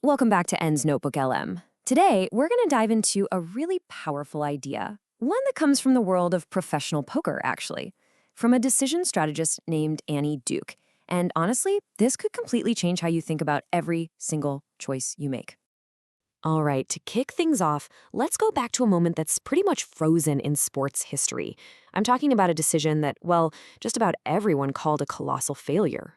Welcome back to N's NotebookLM. Today, we're going to dive into a really powerful idea, one that comes from the world of professional poker, actually, from a decision strategist named Annie Duke. And honestly, this could completely change how you think about every single choice you make. All right, to kick things off, let's go back to a moment that's pretty much frozen in sports history. I'm talking about a decision that, well, just about everyone called a colossal failure.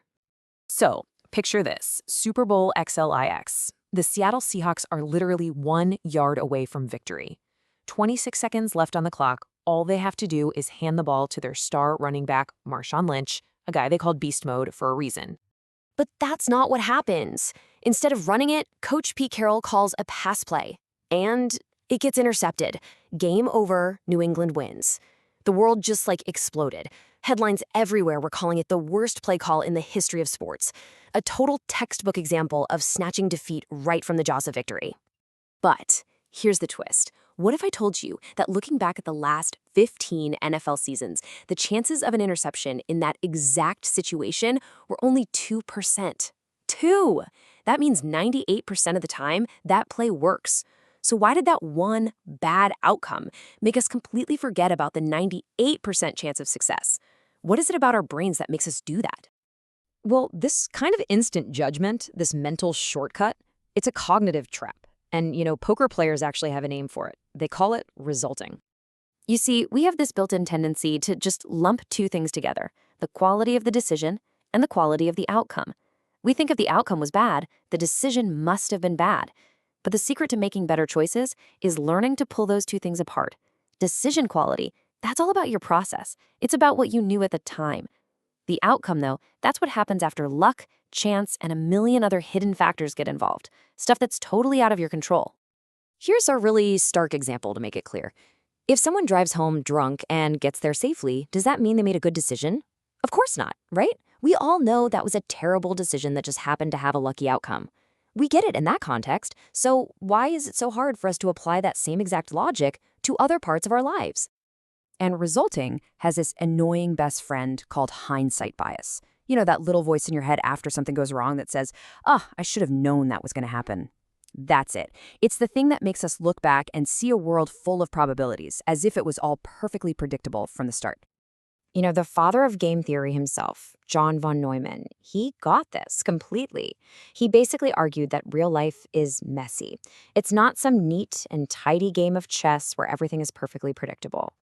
So, picture this, Super Bowl XLIX. The Seattle Seahawks are literally 1 yard away from victory. 26 seconds left on the clock. All they have to do is hand the ball to their star running back, Marshawn Lynch, a guy they called Beast Mode for a reason. But that's not what happens. Instead of running it, Coach Pete Carroll calls a pass play. And it gets intercepted. Game over, New England wins. The world just exploded. Headlines everywhere were calling it the worst play call in the history of sports. A total textbook example of snatching defeat right from the jaws of victory. But here's the twist. What if I told you that looking back at the last 15 NFL seasons, the chances of an interception in that exact situation were only 2%? 2! That means 98% of the time, that play works. So why did that one bad outcome make us completely forget about the 98% chance of success? What is it about our brains that makes us do that? Well, this kind of instant judgment, this mental shortcut, it's a cognitive trap. And, poker players actually have a name for it. They call it resulting. You see, we have this built-in tendency to just lump two things together, the quality of the decision and the quality of the outcome. We think if the outcome was bad, the decision must have been bad. But the secret to making better choices is learning to pull those two things apart. Decision quality, that's all about your process. It's about what you knew at the time. The outcome, though, that's what happens after luck, chance, and a million other hidden factors get involved, stuff that's totally out of your control. Here's a really stark example to make it clear. If someone drives home drunk and gets there safely, does that mean they made a good decision? Of course not, right? We all know that was a terrible decision that just happened to have a lucky outcome. We get it in that context, so why is it so hard for us to apply that same exact logic to other parts of our lives? And resulting has this annoying best friend called hindsight bias. You know, that little voice in your head after something goes wrong that says, I should have known that was going to happen. That's it. It's the thing that makes us look back and see a world full of probabilities, as if it was all perfectly predictable from the start. The father of game theory himself, John von Neumann, he got this completely. He basically argued that real life is messy. It's not some neat and tidy game of chess where everything is perfectly predictable.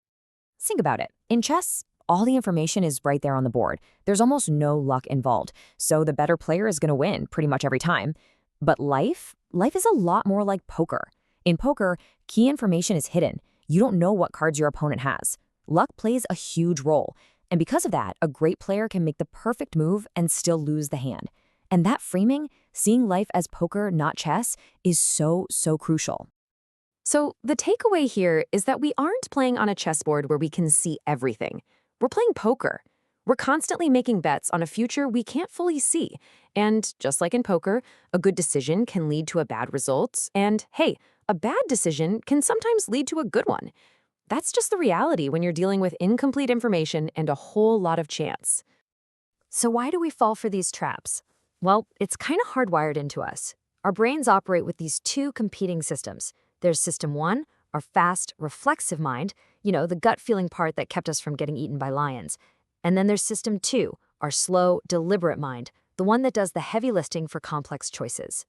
Think about it. In chess, all the information is right there on the board. There's almost no luck involved, so the better player is going to win pretty much every time. But life is a lot more like poker. In poker, key information is hidden. You don't know what cards your opponent has. Luck plays a huge role, and because of that, a great player can make the perfect move and still lose the hand. And that framing, seeing life as poker, not chess, is so crucial. So the takeaway here is that we aren't playing on a chessboard where we can see everything. We're playing poker. We're constantly making bets on a future we can't fully see. And just like in poker, a good decision can lead to a bad result. And hey, a bad decision can sometimes lead to a good one. That's just the reality when you're dealing with incomplete information and a whole lot of chance. So why do we fall for these traps? Well, it's kind of hardwired into us. Our brains operate with these two competing systems. There's system one, our fast, reflexive mind, the gut-feeling part that kept us from getting eaten by lions. And then there's system two, our slow, deliberate mind, the one that does the heavy lifting for complex choices.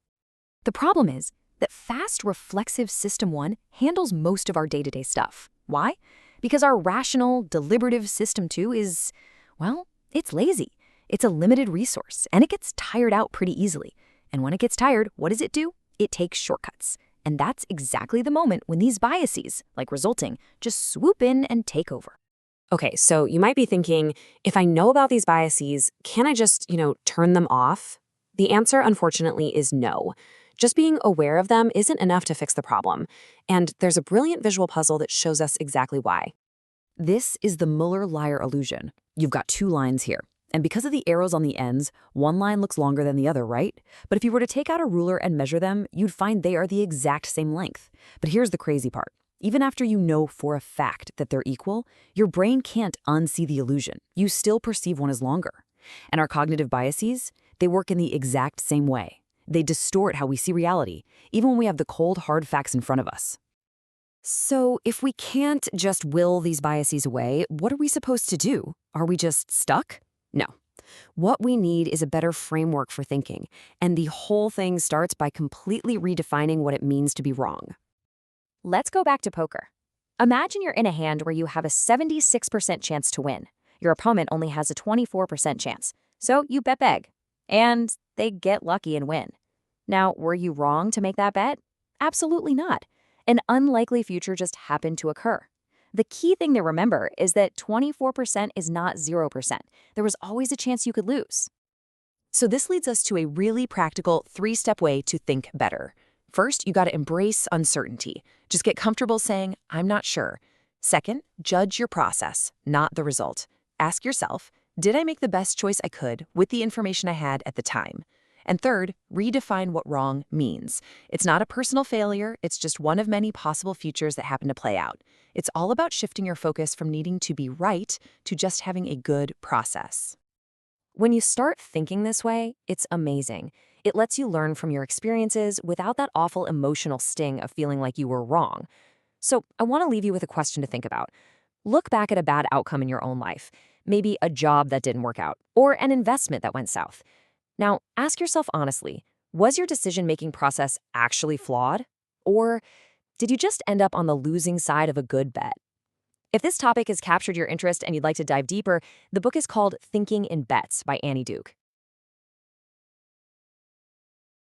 The problem is that fast, reflexive system one handles most of our day-to-day stuff. Why? Because our rational, deliberative system two is, it's lazy. It's a limited resource, and it gets tired out pretty easily. And when it gets tired, what does it do? It takes shortcuts. And that's exactly the moment when these biases, like resulting, just swoop in and take over. Okay, so you might be thinking, if I know about these biases, can I just, turn them off? The answer, unfortunately, is no. Just being aware of them isn't enough to fix the problem. And there's a brilliant visual puzzle that shows us exactly why. This is the Muller-Lyer illusion. You've got two lines here. And because of the arrows on the ends, one line looks longer than the other, right? But if you were to take out a ruler and measure them, you'd find they are the exact same length. But here's the crazy part. Even after you know for a fact that they're equal, your brain can't unsee the illusion. You still perceive one as longer. And our cognitive biases, they work in the exact same way. They distort how we see reality, even when we have the cold, hard facts in front of us. So, if we can't just will these biases away, what are we supposed to do? Are we just stuck? No. What we need is a better framework for thinking, and the whole thing starts by completely redefining what it means to be wrong. Let's go back to poker. Imagine you're in a hand where you have a 76% chance to win. Your opponent only has a 24% chance. So you bet big. And they get lucky and win. Now, were you wrong to make that bet? Absolutely not. An unlikely future just happened to occur. The key thing to remember is that 24% is not 0%. There was always a chance you could lose. So this leads us to a really practical 3-step way to think better. First, you got to embrace uncertainty. Just get comfortable saying, I'm not sure. Second, judge your process, not the result. Ask yourself, did I make the best choice I could with the information I had at the time? And third, redefine what wrong means. It's not a personal failure, it's just one of many possible futures that happen to play out. It's all about shifting your focus from needing to be right to just having a good process. When you start thinking this way, it's amazing. It lets you learn from your experiences without that awful emotional sting of feeling like you were wrong. So I want to leave you with a question to think about. Look back at a bad outcome in your own life, maybe a job that didn't work out, or an investment that went south. Now, ask yourself honestly, was your decision-making process actually flawed? Or did you just end up on the losing side of a good bet? If this topic has captured your interest and you'd like to dive deeper, the book is called Thinking in Bets by Annie Duke.